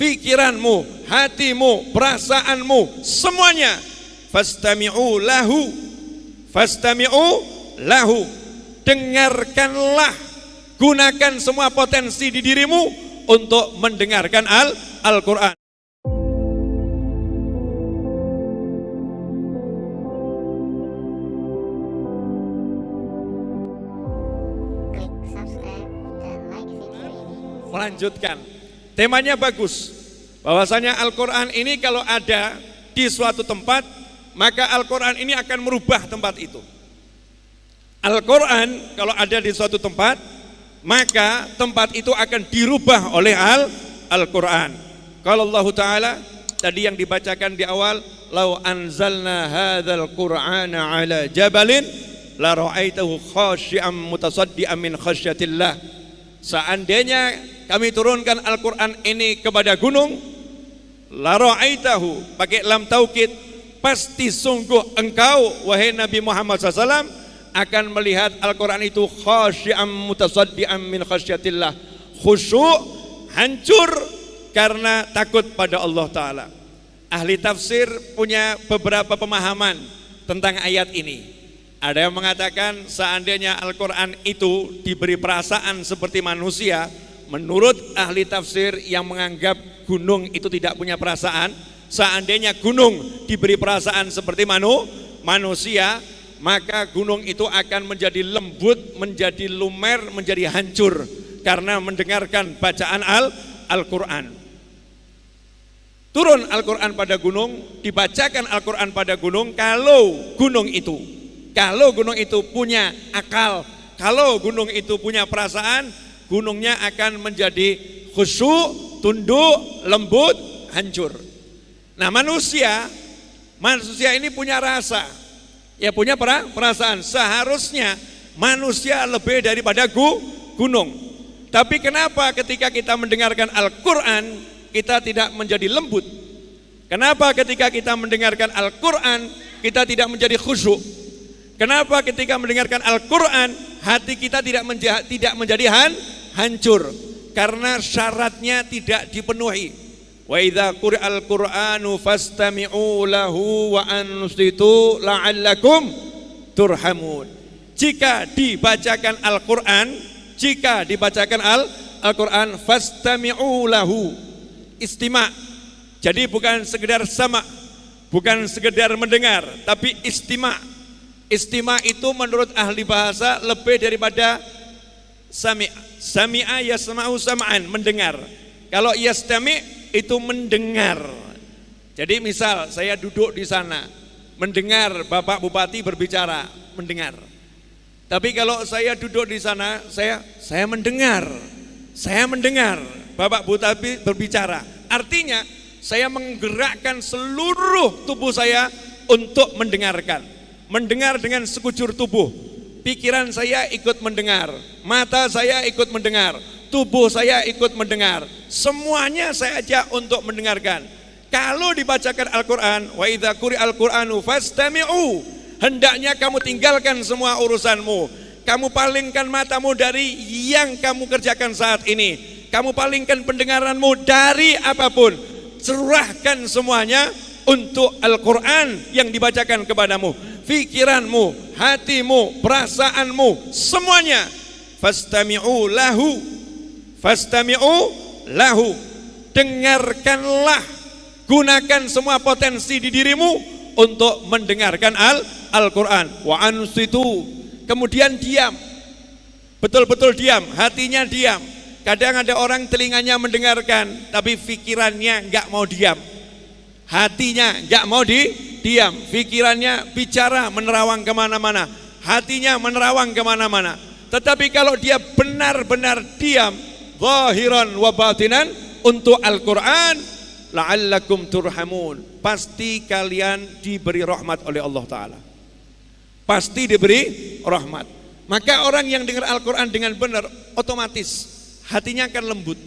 pikiranmu, hatimu, perasaanmu, semuanya. Fastami'u lahu, fastami'u lahu, dengarkanlah, gunakan semua potensi di dirimu untuk mendengarkan Al-Quran. Melanjutkan, temanya bagus, bahwasanya Al-Quran ini kalau ada di suatu tempat, maka Al-Quran ini akan merubah tempat itu. Al-Quran kalau ada di suatu tempat, maka tempat itu akan dirubah oleh Al-Quran. Kalau Allah Ta'ala tadi yang dibacakan di awal, lau anzalna hadzal qur'ana ala jabalin la ra'aitahu khashi'an mutasaddian min khasyatillah. Seandainya kami turunkan Al-Quran ini kepada gunung, la ra'aitahu, pakai lam taukid, pasti sungguh engkau wahai Nabi Muhammad SAW akan melihat Al-Quran itu khasyi'an mutasaddian min khasyatillah, khusyuk, hancur karena takut pada Allah Ta'ala. Ahli tafsir punya beberapa pemahaman tentang ayat ini. Ada yang mengatakan seandainya Al-Quran itu diberi perasaan seperti manusia, menurut ahli tafsir yang menganggap gunung itu tidak punya perasaan, seandainya gunung diberi perasaan seperti manusia, maka gunung itu akan menjadi lembut, menjadi lumer, menjadi hancur karena mendengarkan bacaan Al-Quran. Turun Al-Quran pada gunung, dibacakan Al-Quran pada gunung. Kalau gunung itu punya akal, kalau gunung itu punya perasaan, gunungnya akan menjadi khusyuk, tunduk, lembut, hancur. Nah manusia ini punya rasa, ya punya perasaan. Seharusnya manusia lebih daripada gunung. Tapi kenapa ketika kita mendengarkan Al-Quran kita tidak menjadi lembut? Kenapa ketika kita mendengarkan Al-Quran kita tidak menjadi khusyuk? Kenapa ketika mendengarkan Al-Quran hati kita tidak menjadi hancur? Karena syaratnya tidak dipenuhi. Wa idza quri'al Qur'anu fastami'u lahu wa ansitu la'allakum turhamun. Jika dibacakan Al-Quran, fastami'u lahu, istima'. Jadi bukan sekedar sama, bukan sekedar mendengar, tapi istima'. Istima' itu menurut ahli bahasa lebih daripada sami'a yasma'u sam'an, mendengar. Kalau yastami' itu mendengar. Jadi misal saya duduk di sana mendengar Bapak Bupati berbicara, mendengar. Tapi kalau saya duduk di sana saya mendengar Bapak Bupati berbicara. Artinya saya menggerakkan seluruh tubuh saya untuk mendengarkan. Mendengar dengan sekujur tubuh. Pikiran saya ikut mendengar, mata saya ikut mendengar, tubuh saya ikut mendengar. Semuanya saya ajak untuk mendengarkan. Kalau dibacakan Al-Quran, wa idza quri'al Qur'anu fastami'u, hendaknya kamu tinggalkan semua urusanmu. Kamu palingkan matamu dari yang kamu kerjakan saat ini. Kamu palingkan pendengaranmu dari apapun. Cerahkan semuanya untuk Al-Quran yang dibacakan kepadamu. Pikiranmu, hatimu, perasaanmu, semuanya. Fastami'u lahu, fastami'u lahu, dengarkanlah, gunakan semua potensi di dirimu untuk mendengarkan Al-Quran. Wa ansitu, kemudian diam, betul-betul diam, hatinya diam. Kadang ada orang telinganya mendengarkan tapi pikirannya enggak mau diam, hatinya enggak mau diam, pikirannya bicara menerawang kemana-mana, hatinya menerawang kemana-mana. Tetapi kalau dia benar-benar diam, zahiran wa batinan, untuk Al-Quran, la'allakum turhamun, pasti kalian diberi rahmat oleh Allah Ta'ala, pasti diberi rahmat. Maka orang yang dengar Al-Quran dengan benar, otomatis hatinya akan lembut.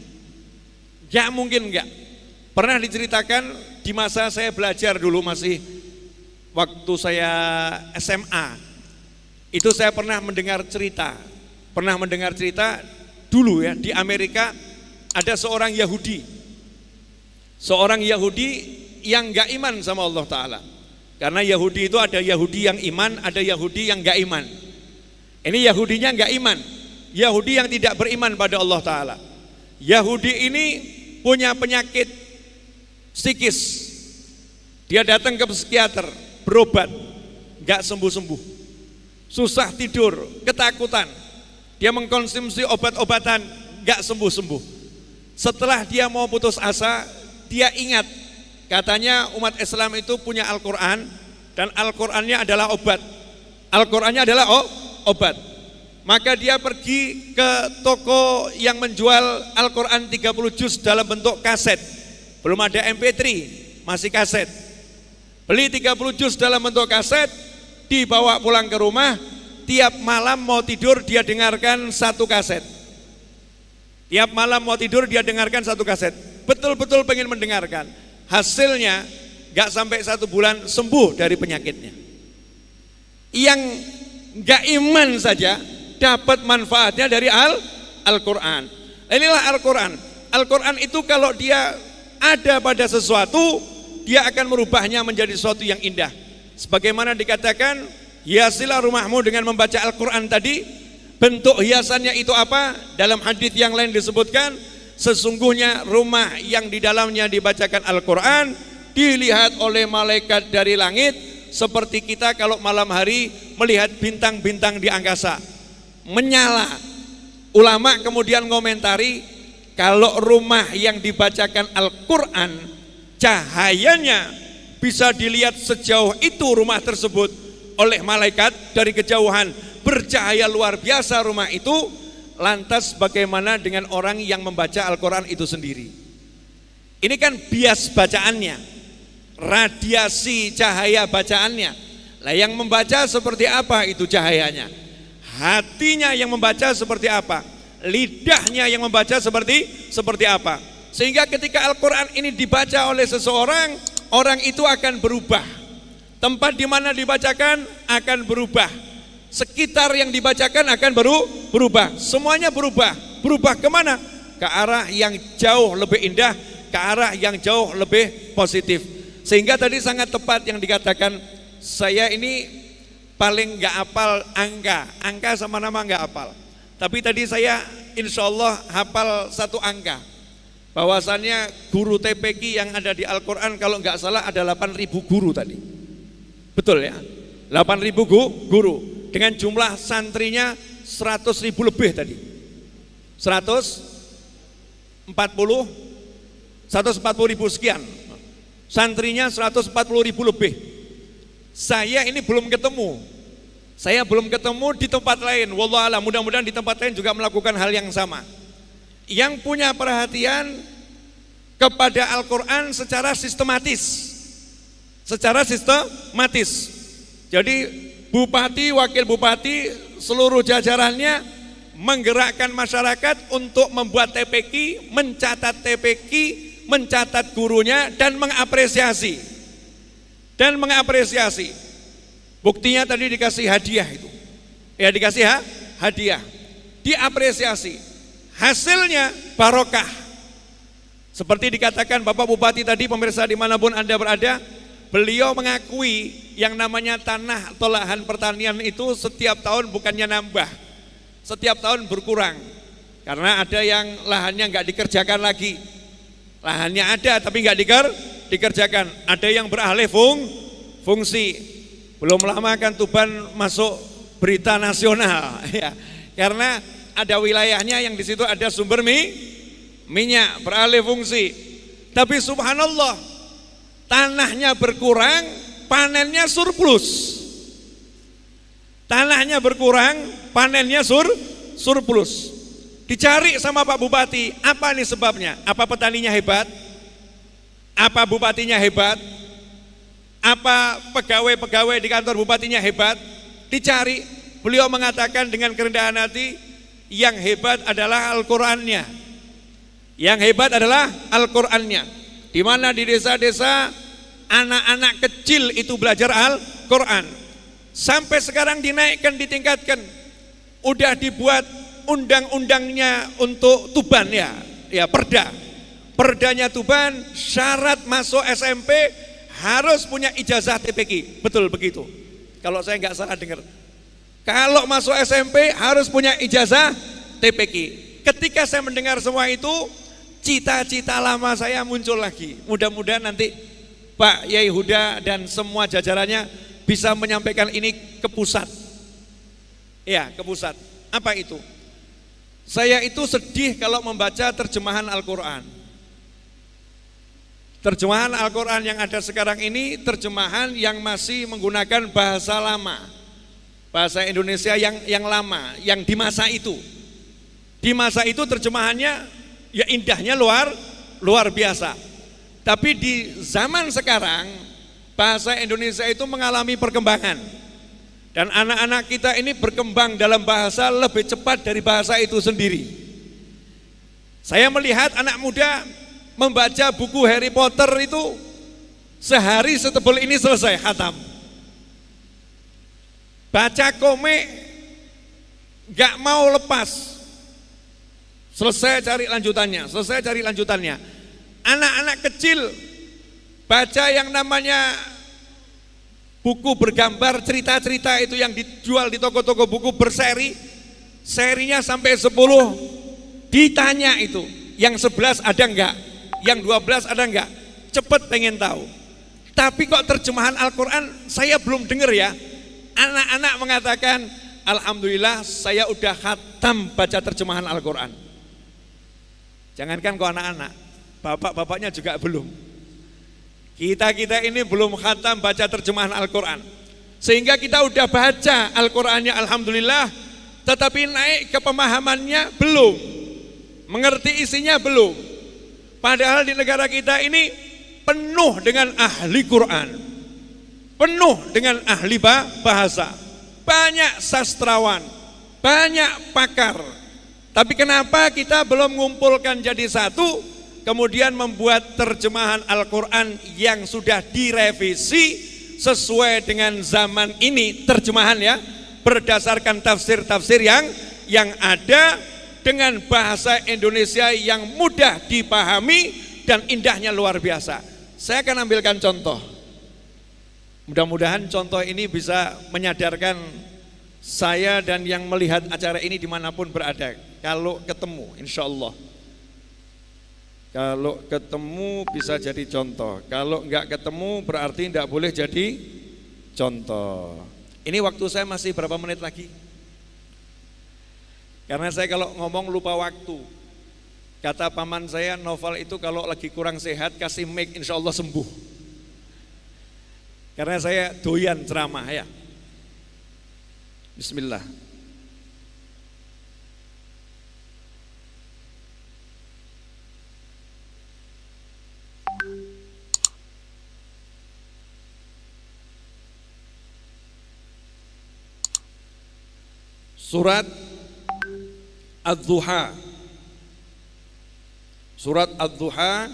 Gak mungkin enggak. Pernah diceritakan di masa saya belajar dulu, masih waktu saya SMA, itu saya pernah mendengar cerita dulu ya, di Amerika ada seorang Yahudi. seorang Yahudi yang gak iman sama Allah Ta'ala. Karena Yahudi itu ada Yahudi yang iman, ada Yahudi yang gak iman. Ini Yahudinya gak iman, Yahudi yang tidak beriman pada Allah Ta'ala. Yahudi ini punya penyakit psikis. Dia datang ke psikiater, berobat, gak sembuh-sembuh, susah tidur, ketakutan. Dia mengkonsumsi obat-obatan, gak sembuh-sembuh. Setelah dia mau putus asa, dia ingat, katanya umat Islam itu punya Al-Quran, dan Al-Qurannya adalah obat. Al-Qurannya adalah obat. Maka dia pergi ke toko yang menjual Al-Quran 30 juz dalam bentuk kaset. Belum ada MP3, masih kaset. Beli 30 juz dalam bentuk kaset, dibawa pulang ke rumah. Tiap malam mau tidur dia dengarkan satu kaset. Tiap malam mau tidur dia dengarkan satu kaset. Betul-betul pengen mendengarkan. Hasilnya gak sampai 1 bulan sembuh dari penyakitnya. Yang gak iman saja dapat manfaatnya dari Al-Quran. Inilah Al-Quran. Al-Quran itu kalau dia ada pada sesuatu, dia akan merubahnya menjadi sesuatu yang indah. Sebagaimana dikatakan, hiasilah rumahmu dengan membaca Al-Quran tadi. Bentuk hiasannya itu apa? Dalam hadis yang lain disebutkan, sesungguhnya rumah yang di dalamnya dibacakan Al-Quran dilihat oleh malaikat dari langit seperti kita kalau malam hari melihat bintang-bintang di angkasa menyala. Ulama kemudian ngomentari, kalau rumah yang dibacakan Al-Quran cahayanya bisa dilihat sejauh itu rumah tersebut oleh malaikat dari kejauhan, bercahaya luar biasa rumah itu. Lantas bagaimana dengan orang yang membaca Al-Quran itu sendiri? Ini kan bias bacaannya, radiasi cahaya bacaannya. Lah yang membaca seperti apa itu cahayanya? Hatinya yang membaca seperti apa? Lidahnya yang membaca seperti apa? Sehingga ketika Al-Quran ini dibaca oleh seseorang, orang itu akan berubah. Tempat di mana dibacakan akan berubah. Sekitar yang dibacakan akan berubah. Semuanya berubah. Berubah kemana? Ke arah yang jauh lebih indah, ke arah yang jauh lebih positif. Sehingga tadi sangat tepat yang dikatakan, saya ini paling gak hafal angka sama nama gak hafal. Tapi tadi saya insya Allah hafal satu angka, bahwasannya guru TPQ yang ada di Al-Quran kalau gak salah ada 8.000 guru tadi. Betul ya? 8.000 guru. Dengan jumlah santrinya 100.000 lebih tadi. 140.000 sekian. Santrinya 140.000 lebih. Saya ini belum ketemu. Saya belum ketemu di tempat lain. Wallahualam, mudah-mudahan di tempat lain juga melakukan hal yang sama. Yang punya perhatian kepada Al-Quran secara sistematis. Secara sistematis. Jadi bupati, wakil bupati, seluruh jajarannya menggerakkan masyarakat untuk membuat TPQ, mencatat TPQ, mencatat gurunya dan mengapresiasi. Buktinya tadi dikasih hadiah itu. Ya dikasih hadiah. Diapresiasi. Hasilnya barokah. Seperti dikatakan Bapak Bupati tadi, pemirsa dimanapun Anda berada, beliau mengakui yang namanya tanah atau lahan pertanian itu setiap tahun bukannya nambah, setiap tahun berkurang. Karena ada yang lahannya nggak dikerjakan lagi, lahannya ada tapi nggak dikerjakan. Ada yang beralih fungsi. Belum lama kan Tuban masuk berita nasional, ya, karena ada wilayahnya yang di situ ada sumber minyak beralih fungsi. Tapi subhanallah, tanahnya berkurang, panennya surplus. Tanahnya berkurang, panennya surplus. Dicari sama Pak Bupati, apa nih sebabnya? Apa petaninya hebat? Apa bupatinya hebat? Apa pegawai-pegawai di kantor bupatinya hebat? Dicari, beliau mengatakan dengan kerendahan hati, yang hebat adalah Al-Qur'annya. Yang hebat adalah Al-Qur'annya. Di mana di desa-desa anak-anak kecil itu belajar Al-Quran. Sampai sekarang dinaikkan, ditingkatkan. Udah dibuat undang-undangnya untuk Tuban ya perda. Perdanya Tuban, syarat masuk SMP harus punya ijazah TPQ. Betul begitu. Kalau saya nggak salah dengar. Kalau masuk SMP harus punya ijazah TPQ. Ketika saya mendengar semua itu, cita-cita lama saya muncul lagi. Mudah-mudahan nanti Pak Yai Huda dan semua jajarannya bisa menyampaikan ini ke pusat. Ya, ke pusat. Apa itu? Saya itu sedih kalau membaca terjemahan Al-Quran. Terjemahan Al-Quran yang ada sekarang ini terjemahan yang masih menggunakan bahasa lama, bahasa Indonesia yang lama, yang di masa itu. Di masa itu terjemahannya ya indahnya luar biasa. Tapi di zaman sekarang bahasa Indonesia itu mengalami perkembangan. Dan anak-anak kita ini berkembang dalam bahasa lebih cepat dari bahasa itu sendiri. Saya melihat anak muda membaca buku Harry Potter itu sehari setebal ini selesai khatam. Baca komik gak mau lepas, selesai cari lanjutannya. Anak-anak kecil baca yang namanya buku bergambar cerita-cerita itu yang dijual di toko-toko buku berseri, serinya sampai 10, ditanya itu yang 11 ada enggak, yang 12 ada enggak, cepet pengen tahu. Tapi kok terjemahan Al-Quran saya belum dengar ya. Anak-anak mengatakan, alhamdulillah saya udah khatam baca terjemahan Al-Quran. Jangankan kok anak-anak, bapak-bapaknya juga belum. Kita ini belum khatam baca terjemahan Al-Quran. Sehingga kita udah baca Al-Qurannya alhamdulillah, tetapi naik ke pemahamannya belum, mengerti isinya belum. Padahal di negara kita ini penuh dengan ahli Quran, penuh dengan ahli bahasa, banyak sastrawan, banyak pakar. Tapi kenapa kita belum mengumpulkan jadi satu, kemudian membuat terjemahan Al-Quran yang sudah direvisi sesuai dengan zaman ini, terjemahan ya, berdasarkan tafsir-tafsir yang ada dengan bahasa Indonesia yang mudah dipahami dan indahnya luar biasa. Saya akan ambilkan contoh. Mudah-mudahan contoh ini bisa menyadarkan saya dan yang melihat acara ini dimanapun berada. Kalau ketemu, insya Allah. Kalau ketemu bisa jadi contoh. Kalau enggak ketemu berarti enggak boleh jadi contoh. Ini waktu saya masih berapa menit lagi? Karena saya kalau ngomong lupa waktu. Kata paman saya, Novel itu kalau lagi kurang sehat kasih mic, insya Allah sembuh. Karena saya doyan ceramah ya. Bismillah. Surat Ad-Duha. Surat Ad-Duha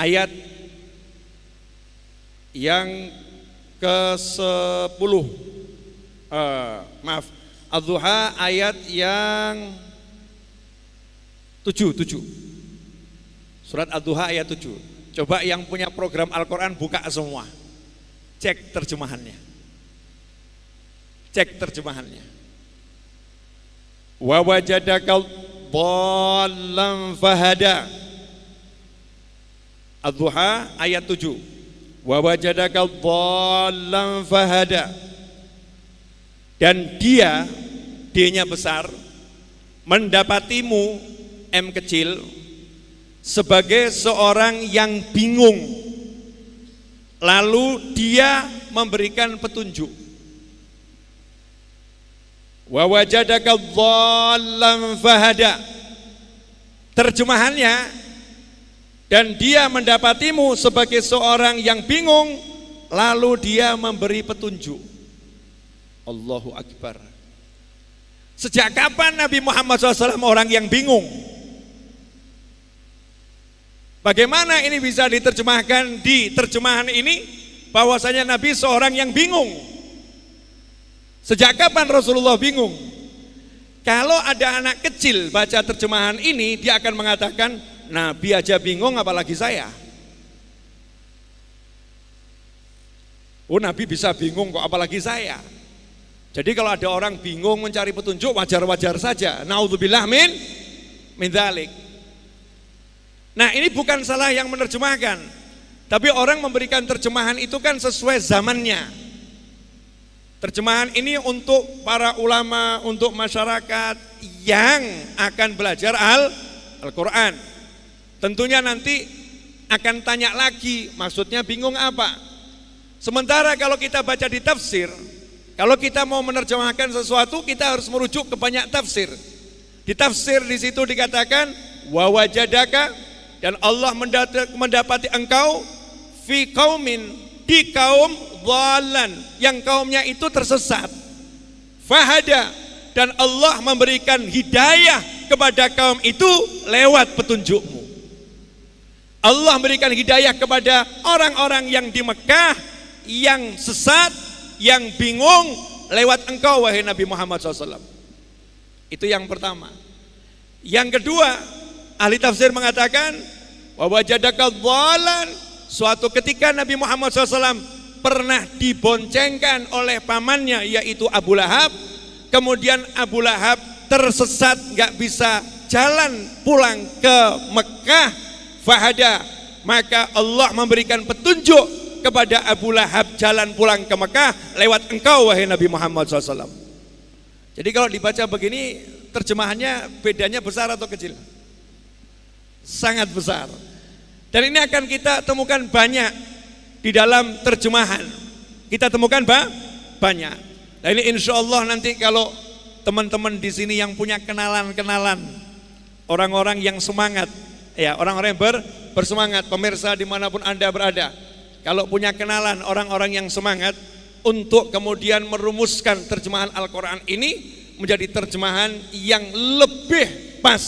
ayat yang ke-10. Ad-Duha ayat yang 7. Surat Ad-Duha ayat 7. Coba yang punya program Al-Quran buka semua. Cek terjemahannya. Cek terjemahannya. Wa wajadaka dhallan fahada. Ad-Duha ayat 7. Wa wajadaka dhallan fahada. Dan dia, D-nya besar, mendapatimu, M kecil, sebagai seorang yang bingung. Lalu dia memberikan petunjuk. Wa wajadaka dhallan fahada. Terjemahannya, dan dia mendapatimu sebagai seorang yang bingung, lalu dia memberi petunjuk. Allahu Akbar. Sejak kapan Nabi Muhammad SAW orang yang bingung? Bagaimana ini bisa diterjemahkan di terjemahan ini bahwasanya Nabi seorang yang bingung? Sejak kapan Rasulullah bingung? Kalau ada anak kecil baca terjemahan ini, dia akan mengatakan, Nabi aja bingung apalagi saya. Oh, Nabi bisa bingung kok apalagi saya. Jadi kalau ada orang bingung mencari petunjuk wajar-wajar saja. Naudzubillah min dzalik. Nah, ini bukan salah yang menerjemahkan. Tapi orang memberikan terjemahan itu kan sesuai zamannya. Terjemahan ini untuk para ulama, untuk masyarakat yang akan belajar Al-Quran. Tentunya nanti akan tanya lagi, maksudnya bingung apa. Sementara kalau kita baca di tafsir, kalau kita mau menerjemahkan sesuatu, kita harus merujuk ke banyak tafsir. Di tafsir di situ dikatakan wa wajadaka, dan Allah mendapati engkau fi qaumin, di kaum dhalan, yang kaumnya itu tersesat. Fahada, dan Allah memberikan hidayah kepada kaum itu lewat petunjukmu. Allah memberikan hidayah kepada orang-orang yang di Mekah yang sesat, yang bingung lewat engkau wahai Nabi Muhammad SAW. Itu yang pertama. Yang kedua, ahli tafsir mengatakan wa wajadaka dhalan, suatu ketika Nabi Muhammad SAW pernah diboncengkan oleh pamannya yaitu Abu Lahab. Kemudian Abu Lahab tersesat, gak bisa jalan pulang ke Mekah. Fahada, maka Allah memberikan petunjuk kepada Abu Lahab jalan pulang ke Mekah lewat engkau wahai Nabi Muhammad SAW. Jadi kalau dibaca begini, terjemahannya bedanya besar atau kecil? Sangat besar. Dan ini akan kita temukan banyak di dalam terjemahan. Kita temukan banyak. Nah, ini insya Allah nanti kalau teman-teman di sini yang punya kenalan-kenalan, orang-orang yang semangat, ya orang-orang yang bersemangat, pemirsa dimanapun Anda berada, kalau punya kenalan orang-orang yang semangat untuk kemudian merumuskan terjemahan Al-Quran ini menjadi terjemahan yang lebih pas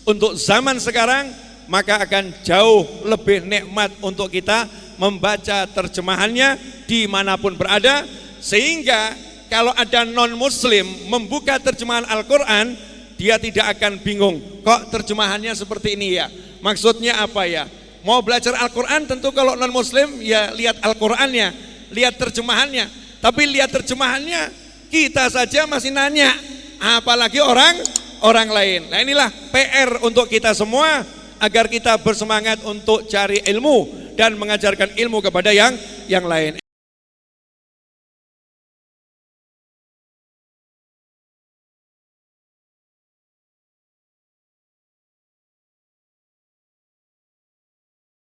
untuk zaman sekarang, maka akan jauh lebih nikmat untuk kita membaca terjemahannya dimanapun berada. Sehingga kalau ada non-muslim membuka terjemahan Al-Quran, dia tidak akan bingung, kok terjemahannya seperti ini ya, maksudnya apa ya. Mau belajar Al-Quran tentu kalau non-muslim ya lihat Al-Qurannya, lihat terjemahannya. Tapi lihat terjemahannya kita saja masih nanya, apalagi orang lain. Nah, inilah PR untuk kita semua agar kita bersemangat untuk cari ilmu dan mengajarkan ilmu kepada yang lain.